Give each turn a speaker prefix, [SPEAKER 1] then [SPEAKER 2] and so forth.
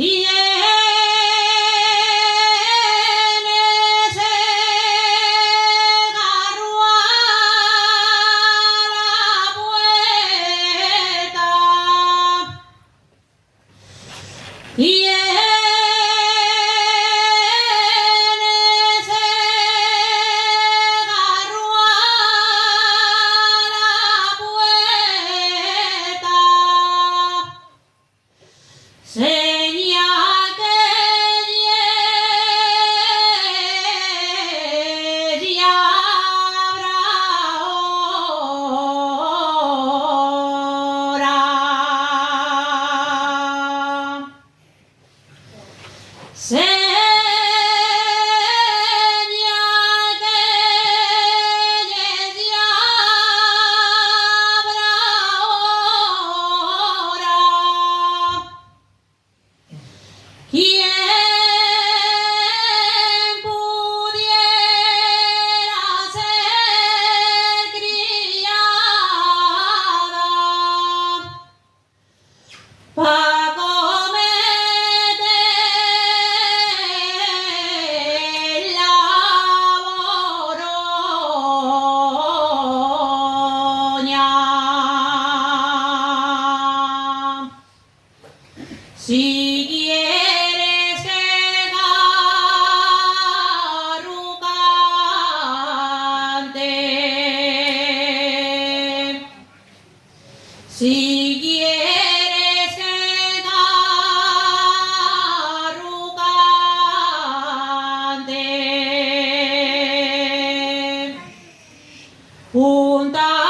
[SPEAKER 1] Y en ese garruar la puerta y en ese garruar la puerta señal que ella habrá ahora. Señal que ella habrá ahora. ¿Quién pudiera ser criada pa' cometer la boroña? Si quieres que Garru cante, si quieres que Garru cante, junta